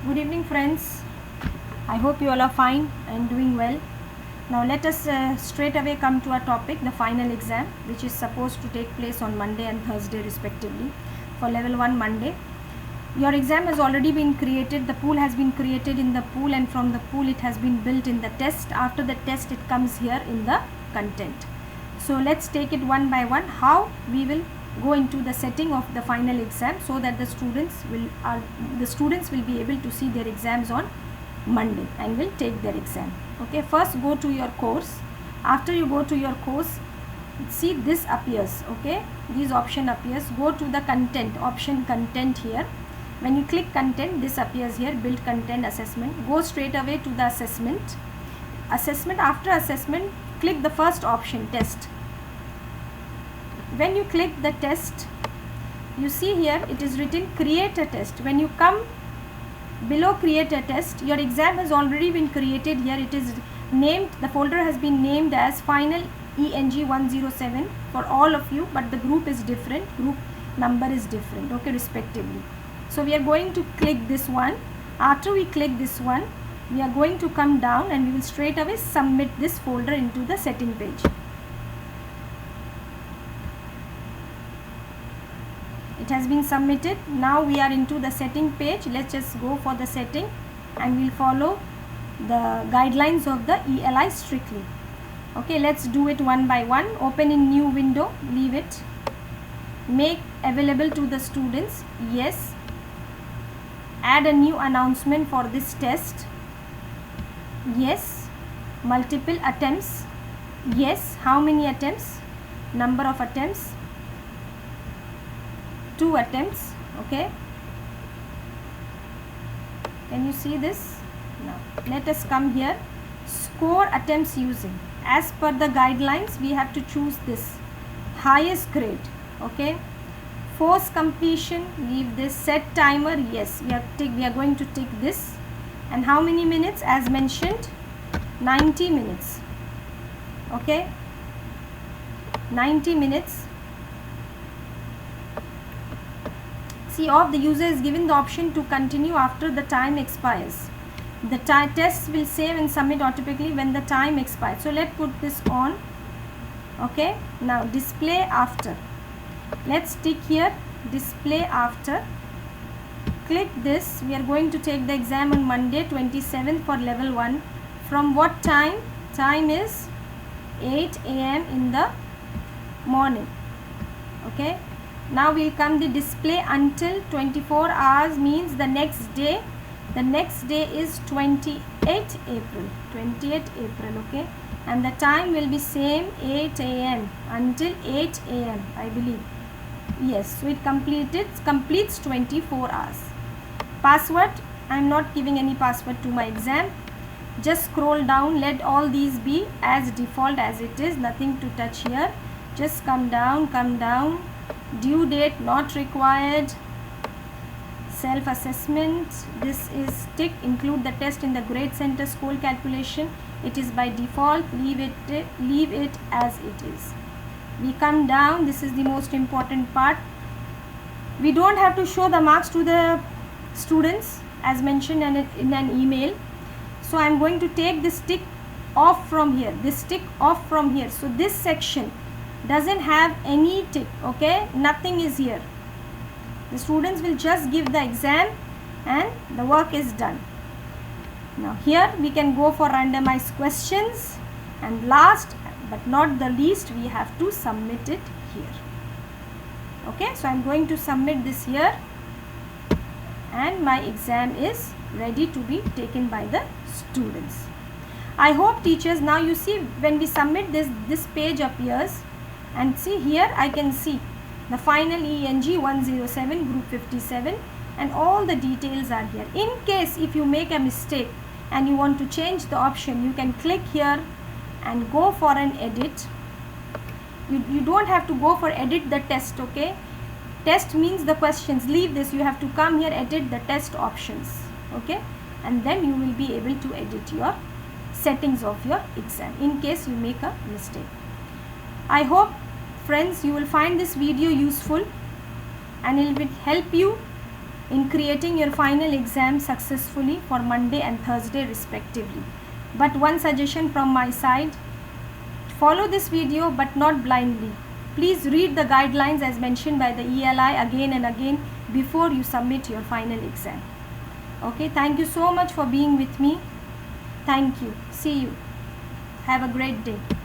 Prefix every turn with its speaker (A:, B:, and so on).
A: Good evening, friends. I hope you all are fine and doing well. Now let us straight away come to our topic, the final exam, which is supposed to take place on Monday and Thursday respectively for level 1 Monday. Your exam has already been created. The pool has been created in the pool, and from the pool it has been built in the test. After the test it comes here in the content. So let's take it one by one, how we will go into the setting of the final exam, so that the students will be able to see their exams on Monday and will take their exam. Okay, first go to your course. After you go to your course, see this appears. Okay, this option appears. Go to the content option, content here. When you click content, this appears here, build content assessment. Go straight away to the assessment. After assessment, click the first option, test. When you click the test, you see here it is written create a test. When you come below create a test, your exam has already been created. Here it is named, the folder has been named as final ENG 107 for all of you, but the group is different, group number is different, okay, respectively. So we are going to click this one. After we click this one, we are going to come down and we will straight away submit this folder into the setting page. It has been submitted. Now we are into the setting page. Let's just go for the setting and we'll follow the guidelines of the ELI strictly. Okay, let's do it one by one. Open in new window, leave it. Make available to the students, yes. Add a new announcement for this test, yes. Multiple attempts, yes. How many attempts? Number of attempts, 2 attempts. Okay, can you see this? Now let us come here, score attempts using, as per the guidelines we have to choose this highest grade. Okay, force completion, leave this. Set timer, yes, we are going to tick this. And how many minutes? As mentioned, 90 minutes. Okay, 90 minutes. See, off, the user is given the option to continue after the time expires. The test will save and submit automatically when the time expires. So let's put this on. Okay, now display after. Let's tick here, display after. Click this. We are going to take the exam on Monday 27th for level 1. From what time? Time is 8 AM in the morning. Okay, now will come the display until 24 hours, means the next day. The next day is 28 April. 28 April, okay, and the time will be same, 8 AM until 8 AM, I believe. Yes, so it completes 24 hours. Password, I am not giving any password to my exam. Just scroll down, let all these be as default as it is, nothing to touch here. Just come down. Due date not required. Self assessment, this is tick. Include the test in the grade center school calculation. It is by default, leave it as it is. We come down, this is the most important part. We don't have to show the marks to the students as mentioned in an email. So I am going to take this tick off from here, so this section doesn't have any tick. Okay, nothing is here. The students will just give the exam and the work is done. Now here we can go for randomized questions, and last but not the least, we have to submit it here. Okay, so I am going to submit this here and my exam is ready to be taken by the students. I hope, teachers, now you see when we submit this page appears, and see here I can see the final ENG 107 group 57 and all the details are here. In case if you make a mistake and you want to change the option, you can click here and go for an edit. You don't have to go for edit the test. Okay, test means the questions, leave this. You have to come here, edit the test options. Okay, and then you will be able to edit your settings of your exam in case you make a mistake. I hope, friends, you will find this video useful and it will help you in creating your final exam successfully for Monday and Thursday respectively. But one suggestion from my side, follow this video but not blindly. Please read the guidelines as mentioned by the ELI again and again before you submit your final exam. Okay, thank you so much for being with me. Thank you. See you. Have a great day.